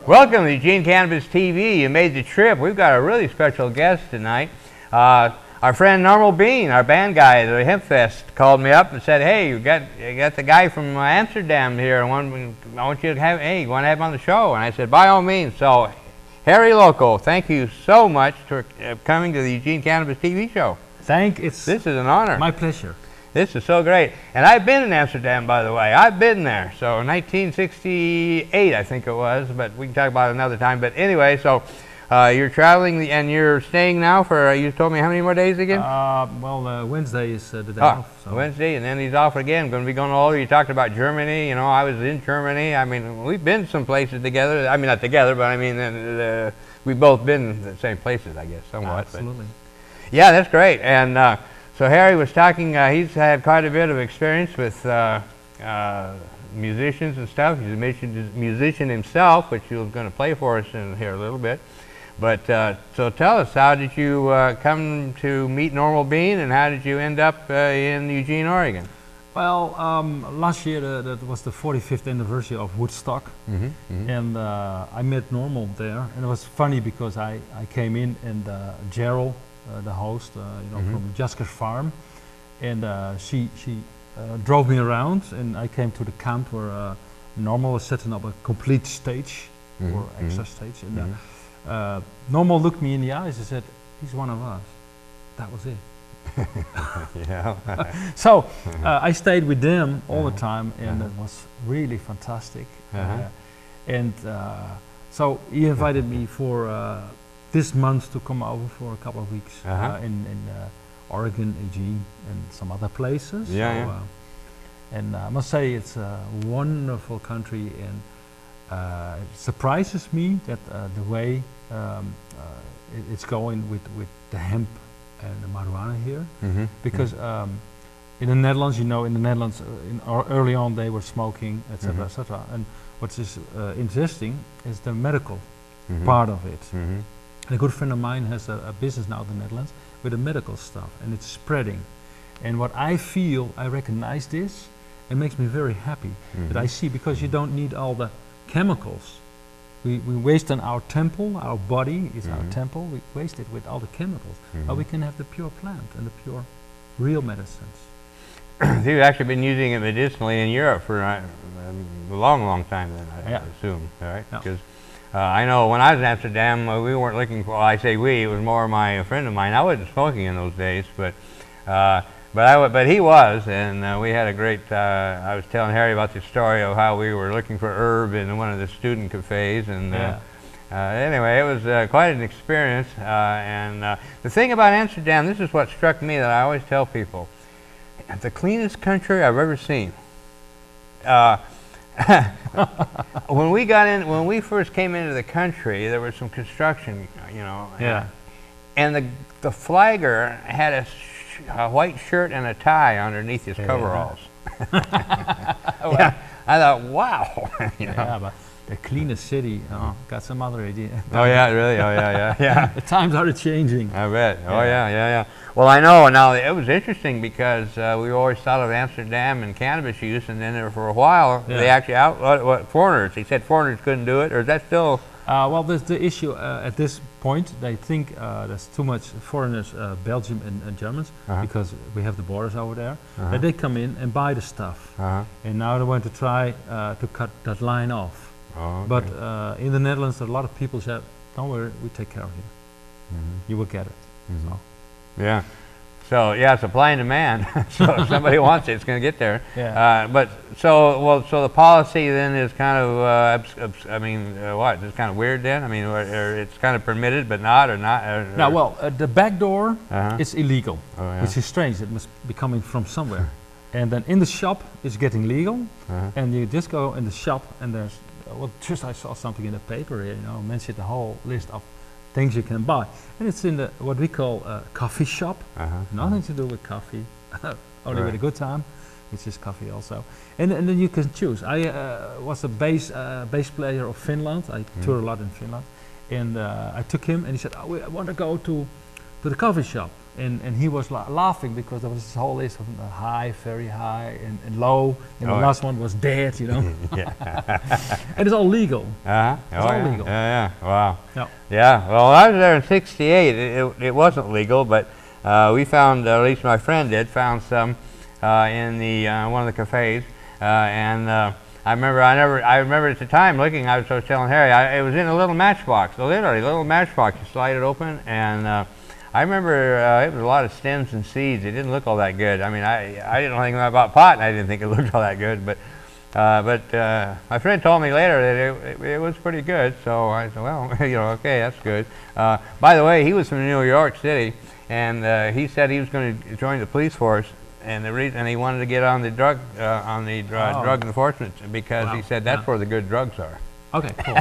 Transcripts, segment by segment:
Welcome to Eugene Cannabis TV. You made the trip. We've got a really special guest tonight. Our friend Normal Bean, our band guy at the Hemp Fest, called me up and said, "Hey, you got the guy from Amsterdam here. I want you to have. Hey, you want to have him on the show?" And I said, "By all means." So, Harry Loco, thank you so much for coming to the Eugene Cannabis TV show. This is an honor. My pleasure. This is so great. And I've been in Amsterdam, by the way. I've been there. So 1968, I think it was, but we can talk about it another time. But anyway, so you're traveling and you're staying now for, you told me how many more days again? Wednesday is the day off. So. Wednesday, and then he's off again. Going to be going all over. You talked about Germany. You know, I was in Germany. I mean, we've been some places together. I mean, not together, but I mean, we've both been in the same places, I guess, somewhat. Absolutely. But yeah, that's great. And so Harry was talking, he's had quite a bit of experience with musicians and stuff. He's a musician himself, which he was going to play for us in here a little bit. But so tell us, how did you come to meet Normal Bean, and how did you end up in Eugene, Oregon? Well, last year that was the 45th anniversary of Woodstock, and I met Normal there, and it was funny because I came in and Gerald, the host, from Jasker's farm, and she drove me around, and I came to the camp where Normal was setting up a complete stage or extra stage, and Normal looked me in the eyes and said, "He's one of us." That was it. Yeah. So I stayed with them all the time, and it was really fantastic. And so he invited me for this month to come over for a couple of weeks in Oregon, Eugene, and some other places. And I must say it's a wonderful country, and it surprises me that the way it's going with the hemp and the marijuana here, because in the Netherlands, early on they were smoking, etc., etc. And what is interesting is the medical part of it. And a good friend of mine has a business now in the Netherlands with the medical stuff, and it's spreading. And what I feel, I recognize this, it makes me very happy that I see, because you don't need all the chemicals. We waste on our temple, our body is our temple, we waste it with all the chemicals. But we can have the pure plant and the pure, real medicines. You've actually been using it medicinally in Europe for a long time then, I assume, right? Because I know when I was in Amsterdam, we weren't looking for, well, I say we, it was more a friend of mine. I wasn't smoking in those days, but he was, and we had a great, I was telling Harry about the story of how we were looking for herb in one of the student cafes, and anyway, it was quite an experience. And the thing about Amsterdam, this is what struck me, that I always tell people, the cleanest country I've ever seen. When we first came into the country, there was some construction, and the flagger had a white shirt and a tie underneath his coveralls. I thought, wow. But the cleanest city, got some other idea. Oh yeah, really? Oh yeah. The times are changing. I bet. Oh yeah. Well, I know. Now it was interesting because we always thought of Amsterdam and cannabis use, and then for a while they actually outlawed foreigners. He said foreigners couldn't do it, or is that still? Well, there's the issue at this point. They think there's too much foreigners, Belgium and Germans, because we have the borders over there. That they come in and buy the stuff, and now they want to try to cut that line off. Oh, okay. But in the Netherlands, a lot of people said, "Don't worry, we take care of you. You will get it." So. Yeah. So yeah, supply and demand. So if somebody wants it, it's going to get there. So the policy then is kind of, what? It's kind of weird then. I mean, or it's kind of permitted, but not, or not. The back door is illegal, which is strange. It must be coming from somewhere. And then in the shop, it's getting legal, and you just go in the shop, and there's just I saw something in the paper here, mentioned the whole list of things you can buy, and it's in what we call a coffee shop. Nothing to do with coffee, only with a good time, which is coffee also. And then you can choose. I was a bass player of Finland. I tour a lot in Finland, and I took him, and he said, "I want to go to to the coffee shop, and he was laughing because there was this whole list of high, very high, and low, and the last one was dead, you know. And it's all legal. It's all legal. Wow. Yeah. Yeah. Well, I was there in '68. It wasn't legal, but we found, at least my friend did, found some in the one of the cafes, and. I remember at the time looking, I was telling Harry, it was in a little matchbox, literally a little matchbox. You slide it open, and I remember it was a lot of stems and seeds. It didn't look all that good. I mean, I didn't know anything about pot, and I didn't think it looked all that good. But my friend told me later that it was pretty good. So I said, well, you know, okay, that's good. By the way, he was from New York City, and he said he was going to join the police force. And the reason he wanted to get on the drug drug enforcement because he said that's where the good drugs are. Okay, cool.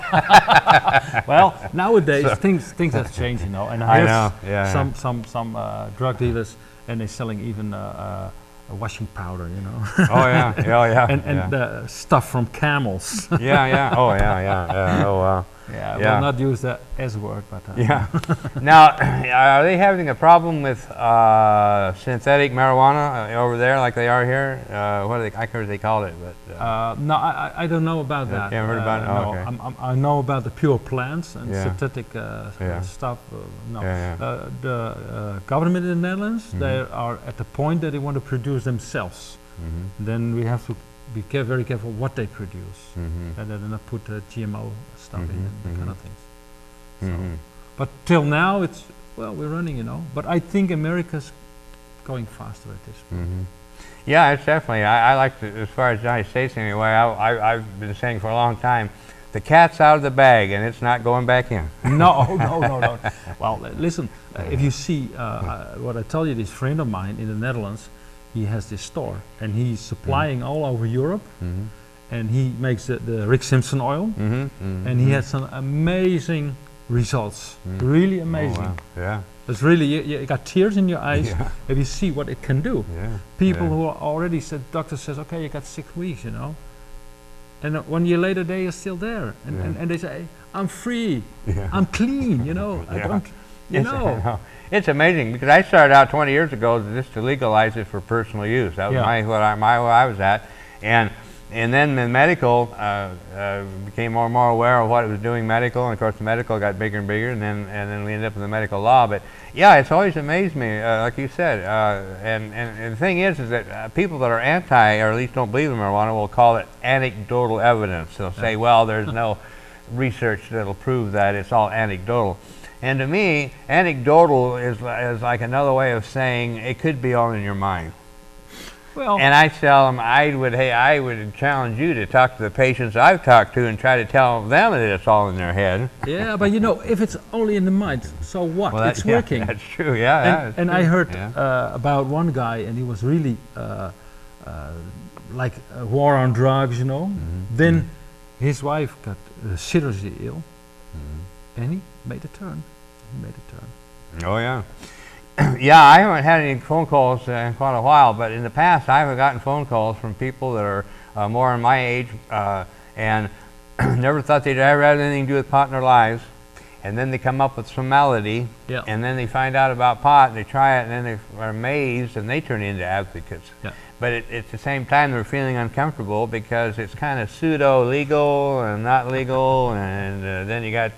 Well, nowadays things have changed, you know. And I know, some drug dealers, and they're selling even a washing powder, you know. Oh yeah. And stuff from camels. Yeah. Oh yeah. Oh wow. Yeah, we'll not use that S word, but yeah. Now, are they having a problem with synthetic marijuana over there, like they are here? What do they? I can't remember what they call it, but no, I don't know about that. You haven't heard about it? No, Okay. I know about the pure plants and synthetic stuff. No, the government in the Netherlands, they are at the point that they want to produce themselves. Then we have to be very careful what they produce, and then not put GMO stuff in and that kind of things. So, but till now, we're running, you know. But I think America's going faster at this point. Yeah, it's definitely. I like to, as far as the United States anyway. I've been saying for a long time, the cat's out of the bag and it's not going back in. No. Well, listen, if you see what I tell you, this friend of mine in the Netherlands, he has this store and he's supplying all over Europe, and he makes the Rick Simpson oil, and he has some amazing results, really amazing. Oh, wow. Yeah. It's really, you got tears in your eyes if you see what it can do. People who are already said, doctor says, okay, you got 6 weeks, you know, and 1 year later they are still there, and they say, I'm free, I'm clean, you know, I don't, you know. It's amazing because I started out 20 years ago just to legalize it for personal use. That was where I was at, and then the medical became more and more aware of what it was doing medical, and of course the medical got bigger and bigger, and then we ended up with the medical law. But yeah, it's always amazed me, like you said, and the thing is that people that are anti, or at least don't believe in marijuana, will call it anecdotal evidence. They'll say, well, there's no research that'll prove that, it's all anecdotal. And to me, anecdotal is like another way of saying it could be all in your mind. Well, and I tell them, I would challenge you to talk to the patients I've talked to and try to tell them that it's all in their head. Yeah, but you know, if it's only in the mind, so what? Well, it's working. That's true. Yeah. And I heard about one guy, and he was really like a war on drugs, you know. Then his wife got seriously ill, and he made a turn. Oh yeah. Yeah, I haven't had any phone calls in quite a while, but in the past I have gotten phone calls from people that are more in my age and never thought they'd ever had anything to do with pot in their lives, and then they come up with some malady, and then they find out about pot, and they try it, and then they are amazed, and they turn into advocates. But at the same time, they're feeling uncomfortable because it's kind of pseudo-legal and not legal, and then you got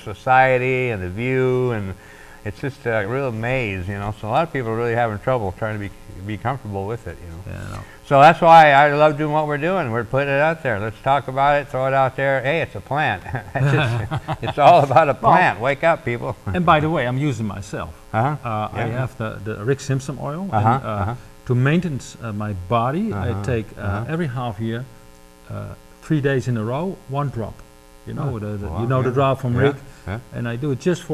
society and the view, and it's just a real maze, you know. So a lot of people are really having trouble trying to be comfortable with it, you know. Yeah, I know. So that's why I love doing what we're doing. We're putting it out there. Let's talk about it, throw it out there. Hey, it's a plant. It's all about a plant. Wake up, people. And by the way, I'm using myself. I have the Rick Simpson oil. To maintain my body, I take every half year, 3 days in a row, 1 drop. You know, the drop from Rick, and I do it just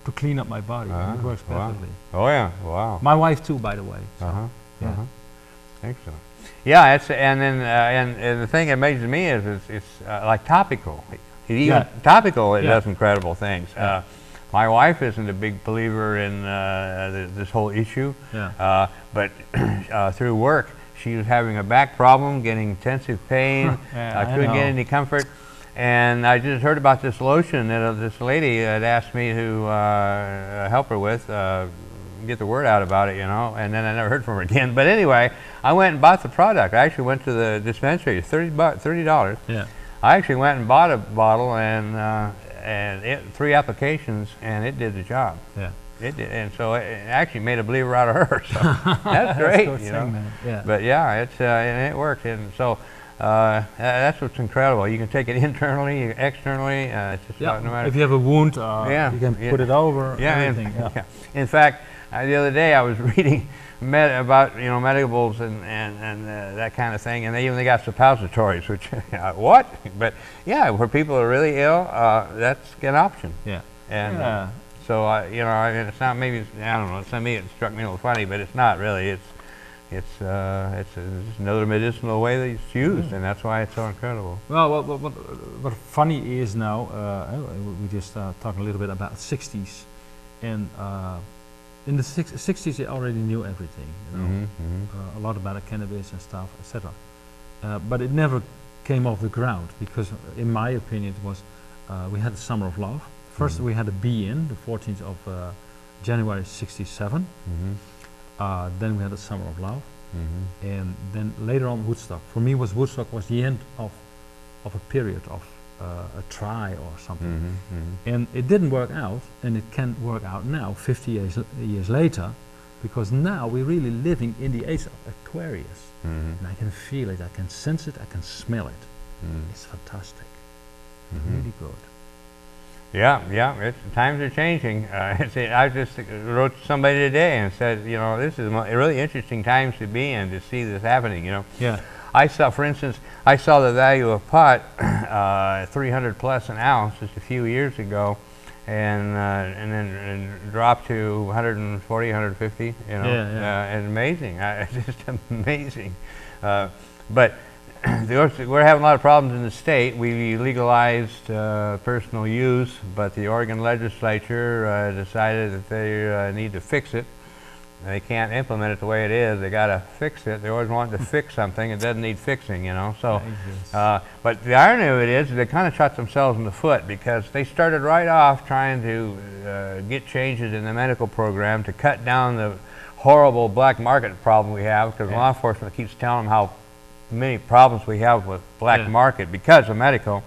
to clean up my body. It works perfectly. Oh yeah, wow. My wife too, by the way. So, Excellent. Yeah, and the thing that amazes me is it's like topical. Topical, it does incredible things. My wife isn't a big believer in this whole issue, but through work, she was having a back problem, getting intensive pain. I couldn't get any comfort. And I just heard about this lotion that this lady had asked me to help her with get the word out about it, you know. And then I never heard from her again. But anyway, I went and bought the product. I actually went to the dispensary, $30. Yeah. I actually went and bought a bottle and 3 applications, and it did the job. Yeah. It did, and so it actually made a believer out of her. So that's great, you know. Yeah. But yeah, and it worked, and so that's what's incredible. You can take it internally, externally. It's just about no matter. If you have a wound, you can put it over. Everything. In fact, the other day I was reading about medicables and that kind of thing, and they even got suppositories, which what? But yeah, where people are really ill, that's an option. Yeah. And so it's not, maybe I don't know. To me, it struck me a little funny, but it's not really. It's another medicinal way that it's used, and that's why it's so incredible. Well, what funny is now, we just talking a little bit about 60s, and in the 60s they already knew everything, you know, a lot about the cannabis and stuff, etc. But it never came off the ground because, in my opinion, it was we had the Summer of Love. First, we had a be-in, the 14th of January '67. Then we had the Summer of Love, and then later on Woodstock. For me, Woodstock was the end of a period of a try or something, and it didn't work out, and it can work out now, 50 years later, because now we're really living in the age of Aquarius, and I can feel it, I can sense it, I can smell it. It's fantastic, really good. Yeah, times are changing. I just wrote to somebody today and said, this is really interesting times to be in, to see this happening, Yeah. I saw, for instance, the value of pot, 300 plus an ounce just a few years ago, and then dropped to 140, 150, and amazing, just amazing. But we're having a lot of problems in the state. We legalized personal use, but the Oregon legislature decided that they need to fix it. They can't implement it the way it is. They got to fix it. They always want to fix something. It doesn't need fixing, So, but the irony of it is they kind of shot themselves in the foot because they started right off trying to get changes in the medical program to cut down the horrible black market problem we have, because law enforcement keeps telling them how many problems we have with black market because of medical.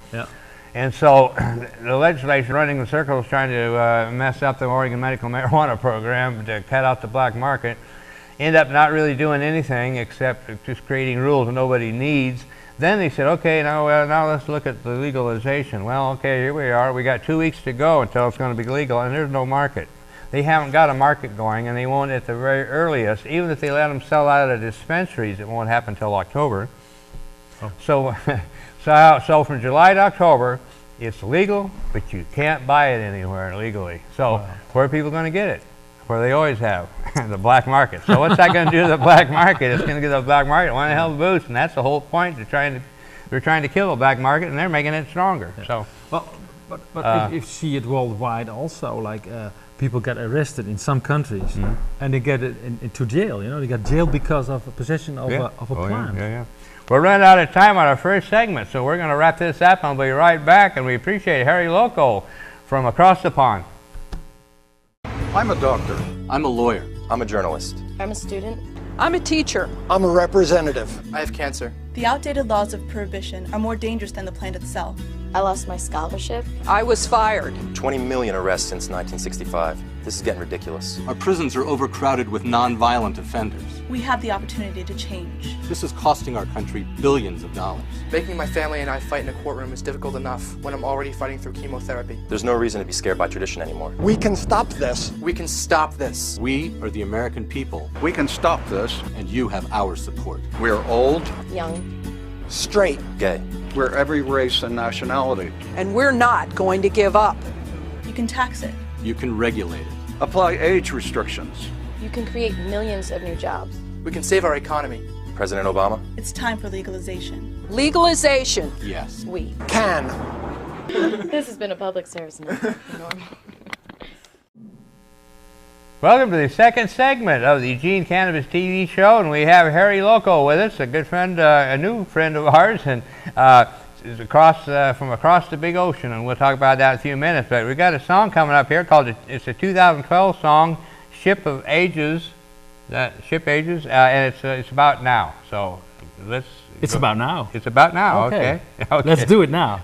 And so the legislature running in circles trying to mess up the Oregon medical marijuana program to cut out the black market, end up not really doing anything except just creating rules that nobody needs. Then they said, okay, now let's look at the legalization. Well, okay, here we are. We got 2 weeks to go until it's going to be legal, and there's no market. They haven't got a market going, and they won't at the very earliest. Even if they let them sell out of the dispensaries, it won't happen until October. So from July to October, it's legal, but you can't buy it anywhere legally. So where are people going to get it? Where they always have, the black market. So what's that going to do to the black market? It's going to give the black market one hell of a boost, and that's the whole point. They're trying to kill the black market, and they're making it stronger. So, but if you see it worldwide, also like people get arrested in some countries, and they get it into jail. They get jailed because of possession of a plant. Yeah. We're running out of time on our first segment, so we're going to wrap this up, and we'll be right back. And we appreciate Harry Loco from across the pond. I'm a doctor. I'm a lawyer. I'm a journalist. I'm a student. I'm a teacher. I'm a representative. I have cancer. The outdated laws of prohibition are more dangerous than the plant itself. I lost my scholarship. I was fired. 20 million arrests since 1965. This is getting ridiculous. Our prisons are overcrowded with non-violent offenders. We have the opportunity to change. This is costing our country billions of dollars. Making my family and I fight in a courtroom is difficult enough when I'm already fighting through chemotherapy. There's no reason to be scared by tradition anymore. We can stop this. We can stop this. We are the American people, We can stop this. and you have our support. We're old, Young. straight. Gay. We're every race and nationality. And we're not going to give up. You can tax it. You can regulate it. Apply age restrictions. You can create millions of new jobs. We can save our economy. President Obama? It's time for legalization. Legalization. Yes. We. Can. This has been a public service announcement. Welcome to the second segment of the Eugene Cannabis TV show, and we have Harry Loco with us, a good friend, a new friend of ours, and is from across the big ocean, and we'll talk about that in a few minutes. But we got a song coming up here called, it's a 2012 song, Ship of Ages. Ship Ages, and it's about now. So let's. It's about now. It's about now. Okay. Okay. Let's do it now.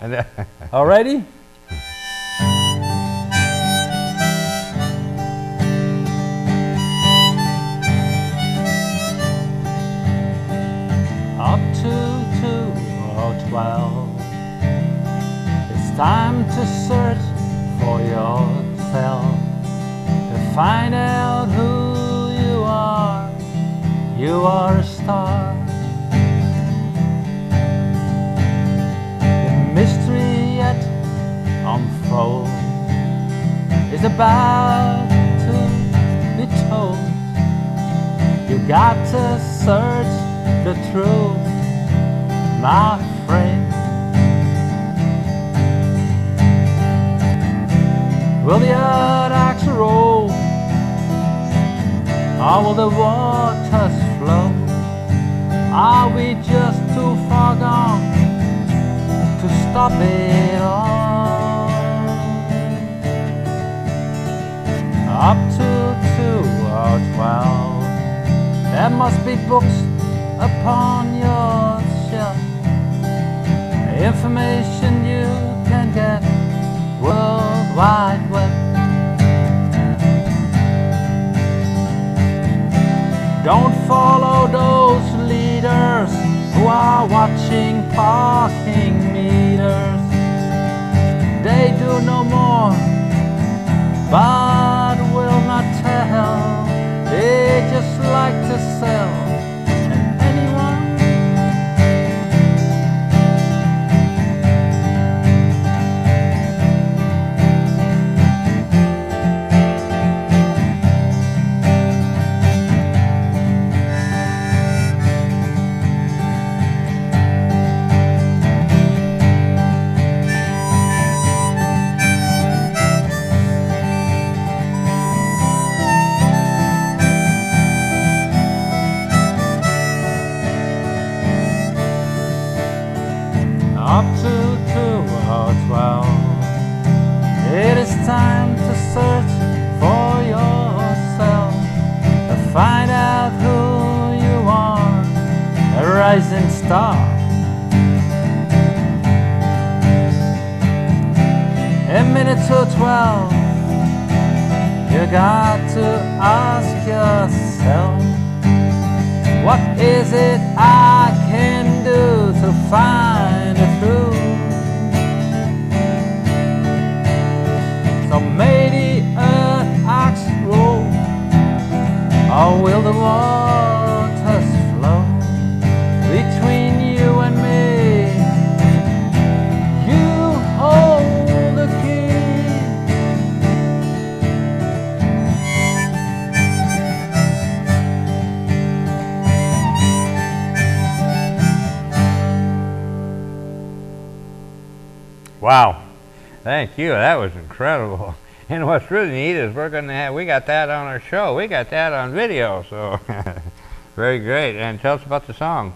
All righty. Up to 2 or 12. It's time to search for yourself, to find out who you are. You are a star. The mystery yet unfolds is about to be told. You got to search the truth, my friend. Will the earth actually roll, or will the waters flow? Are we just too far gone to stop it all? Up to 2 or 12, there must be books upon your shelf, information you can get World Wide Web. Don't follow those leaders who are watching parking meters. They do no more, but will not tell. They just like to sell. And anyone up to 2 or 12. It is time to search for yourself, to find out who you are, a rising star. A minute to 12, you got to ask yourself, what is it I can do to find the truth? So may the earth axe roll, or will the waters flow between you and me? You hold the key. Wow. Thank you. That was incredible. And what's really neat is we got that on our show. We got that on video. So very great. And tell us about the song.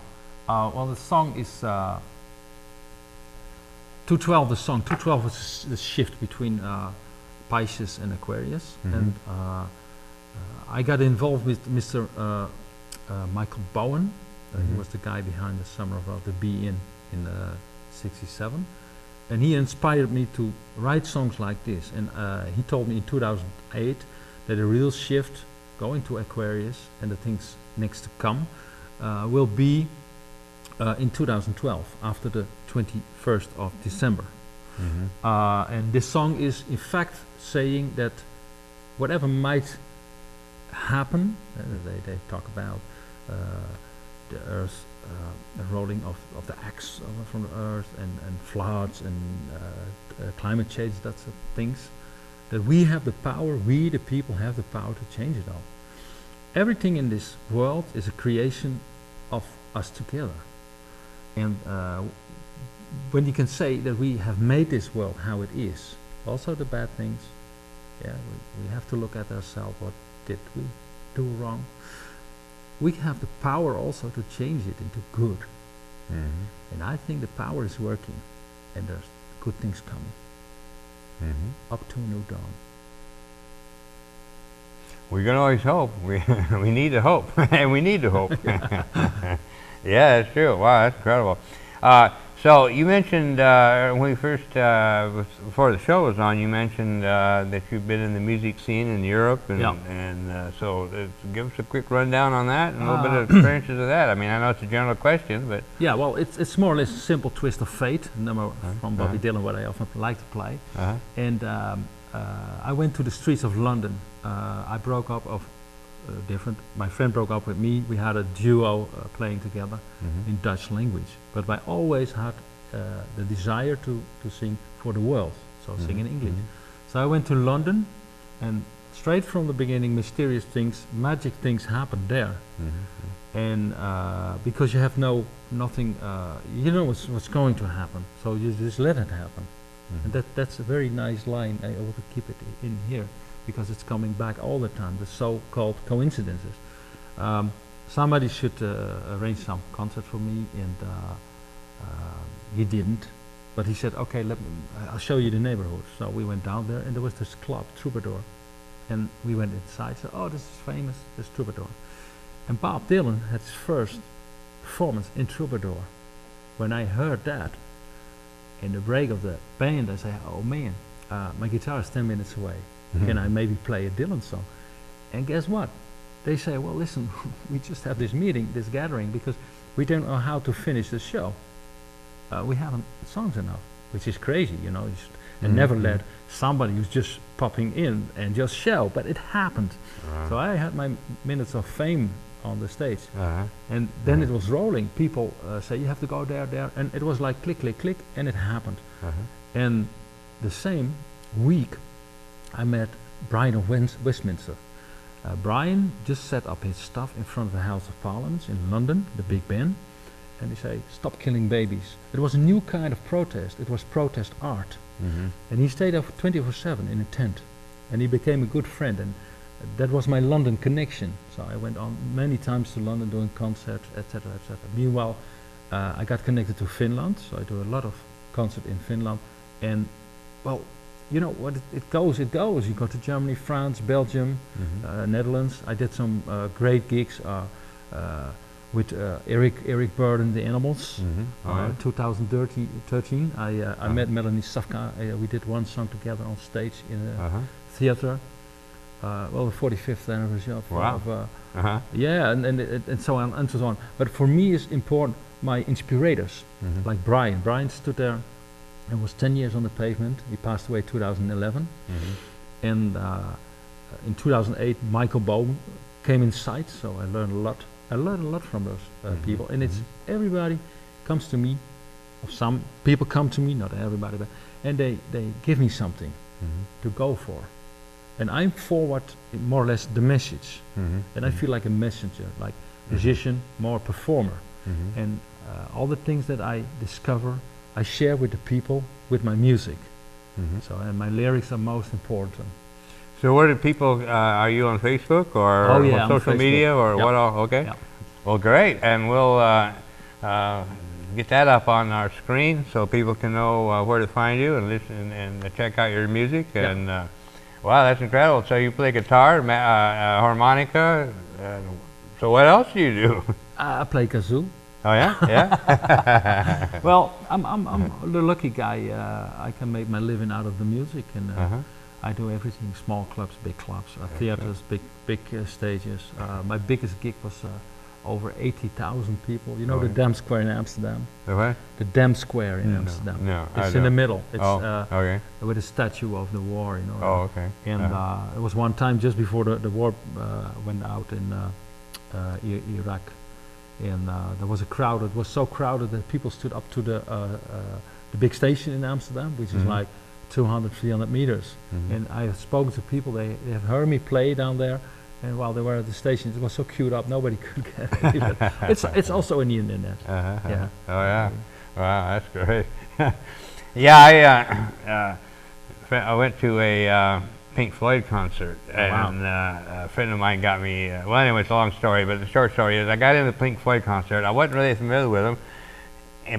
Well, the song is 212. The song 212 is the shift between Pisces and Aquarius, and I got involved with Mr. Michael Bowen. He was the guy behind the Summer of the Bee in '67. And he inspired me to write songs like this. And he told me in 2008 that a real shift going to Aquarius and the things next to come will be in 2012, after the 21st of December. And this song is in fact saying that whatever might happen, they talk about the Earth, the rolling of the axe from the Earth, and floods and climate change, that's the things that we have the power, we the people have the power to change it all. Everything in this world is a creation of us together. And when you can say that we have made this world how it is, also the bad things, yeah, we have to look at ourselves, what did we do wrong? We have the power also to change it into good. And I think the power is working, and there's good things coming. Up to a new dawn. We can always hope. We need to hope, and we need to hope. Yeah, that's true. Wow, that's incredible. So you mentioned when we first, before the show was on, you mentioned that you've been in the music scene in Europe, and so give us a quick rundown on that and a little bit of experiences of that. I mean, I know it's a general question, but yeah, well, it's more or less a simple twist of fate, number from Bobby Dylan, what I often like to play. And I went to the streets of London. I broke up of my friend broke up with me. We had a duo playing together in Dutch language, but I always had the desire to sing for the world, so sing in English. So I went to London, and straight from the beginning, mysterious things, magic things happened there. And because you have nothing, you know what's going to happen, so you just let it happen. And that's a very nice line. I want to keep it in here, because it's coming back all the time, the so-called coincidences. Somebody should arrange some concert for me, and he didn't, but he said, okay, I'll show you the neighborhood. So we went down there, and there was this club, Troubadour, and we went inside, said, oh, this is famous, this Troubadour. And Bob Dylan had his first performance in Troubadour. When I heard that, in the break of the band, I say, oh man, my guitar is 10 minutes away. Can I maybe play a Dylan song? And guess what? They say, well, listen, we just have this meeting, this gathering, because we don't know how to finish the show. We haven't songs enough, which is crazy, you know. And never let somebody who's just popping in and just show, but it happened. So I had my minutes of fame on the stage, and then it was rolling. People say, you have to go there, and it was like click, click, click, and it happened. And the same week, I met Brian of Westminster. Brian just set up his stuff in front of the House of Parliament in London, the Big Ben, and he said, stop killing babies. It was a new kind of protest. It was protest art. And he stayed up 24/7 in a tent, and he became a good friend, and that was my London connection. So I went on many times to London doing concerts, etc., etc. Meanwhile, I got connected to Finland, so I do a lot of concerts in Finland, and well, you know what, it goes. You go to Germany, France, Belgium, Netherlands. I did some great gigs with Eric Burden, the Animals. 2013, I met Melanie Safka. We did one song together on stage in a theater. Well, the 45th anniversary of yeah, and so on and so on. But for me, it's important. My inspirators, like Brian. Brian stood there and was 10 years on the pavement. He passed away 2011. And in 2008, Michael Bohm came in sight, so I learned a lot. I learned a lot from those people, and it's everybody comes to me. Some people come to me, not everybody, but and they give me something to go for, and I'm forward more or less the message, and I feel like a messenger, like musician, more performer, and all the things that I discover, I share with the people with my music. So, and my lyrics are most important. So where do people, are you on Facebook or on social media or what all? Okay. Well, great. And we'll get that up on our screen so people can know where to find you and listen and check out your music. And wow, that's incredible. So you play guitar, harmonica. So what else do you do? I play kazoo. Oh yeah, yeah. Well, I'm the lucky guy. I can make my living out of the music, and I do everything: small clubs, big clubs, theaters, big stages. My biggest gig was over 80,000 people. You know the Dam Square in Amsterdam. The what? The Dam Square in Amsterdam. No, it's in the middle. It's okay. With a statue of the war. You know. Oh, okay. And it was one time just before the war went out in Iraq. And there was a crowd. It was so crowded that people stood up to the big station in Amsterdam, which is like 200, 300 meters. And I have spoken to people. They have heard me play down there, and while they were at the station, it was so queued up, nobody could get it. It's also in the internet. Yeah. Oh yeah. Wow, that's great. Yeah, I went to a Pink Floyd concert, and a friend of mine got me, well anyway, it's a long story, but the short story is I got into the Pink Floyd concert. I wasn't really familiar with them,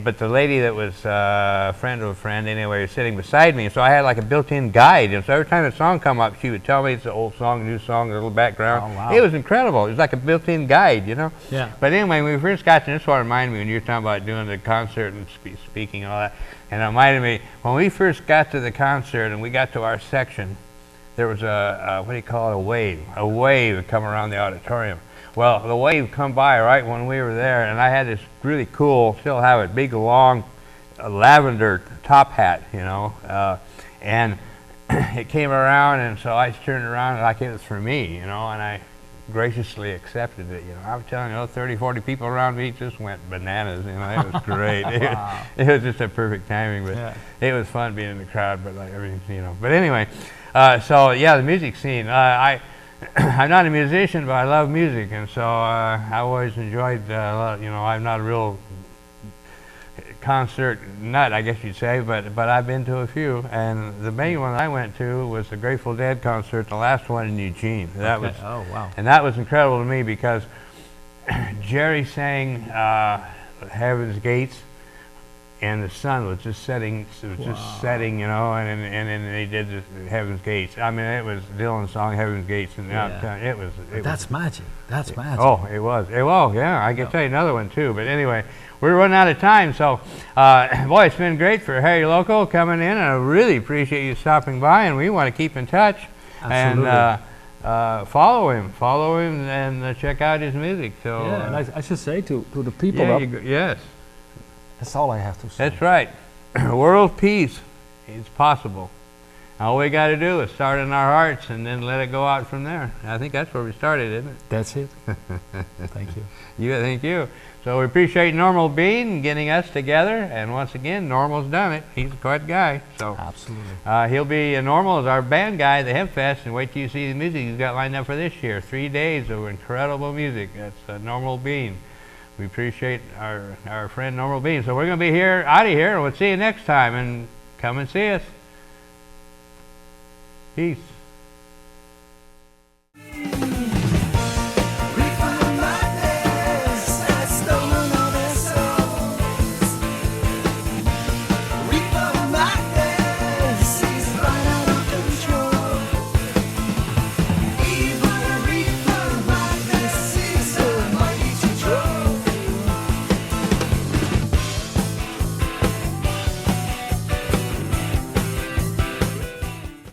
but the lady that was a friend of a friend anyway was sitting beside me, so I had like a built-in guide. And so every time a song come up, she would tell me it's an old song, new song, a little background. Oh, wow. It was incredible. It was like a built-in guide, you know. Yeah. But anyway, when we first got to this, one reminded me when you were talking about doing the concert and speaking and all that, and it reminded me when we first got to the concert and we got to our section, there was a what do you call it? A wave would come around the auditorium. Well, the wave come by right when we were there, and I had this really cool, still have it, big long lavender top hat, you know, and it came around, and so I turned around like it was for me, you know, and I graciously accepted it, you know. I was telling you, 30, 40 people around me just went bananas, you know. It was great. Wow. It was just a perfect timing, but Yeah. it was fun being in the crowd, but like everything, you know. But anyway, so yeah, the music scene. I'm not a musician, but I love music, and so I always enjoyed, you know, I'm not a real concert nut, I guess you'd say, but I've been to a few, and the main one I went to was the Grateful Dead concert, the last one in Eugene. That was, oh, wow. and that was incredible to me because Jerry sang Heaven's Gates, and the sun was just setting. It was just setting, you know, and then they did the Heaven's Gates. I mean, it was Dylan's song Heaven's Gates, and it was. That's magic. That's magic. Oh, it was. Well, yeah, I can tell you another one too. But anyway, we're running out of time. So, boy, it's been great for Harry Loco coming in, and I really appreciate you stopping by. And we want to keep in touch. Absolutely. And follow him, and check out his music. So, yeah, and I should say to the people, yes. That's all I have to say. That's right. World peace is possible. All we got to do is start in our hearts and then let it go out from there. I think that's where we started, isn't it? That's it. Thank you. Thank you. So we appreciate Normal Bean getting us together, and once again, Normal's done it. He's a quite guy. So absolutely. He'll be Normal as our band guy at the Hemp Fest, and wait till you see the music he's got lined up for this year. 3 days of incredible music. That's Normal Bean. We appreciate our friend Normal Bean. So we're going to be out of here, and we'll see you next time. And come and see us. Peace.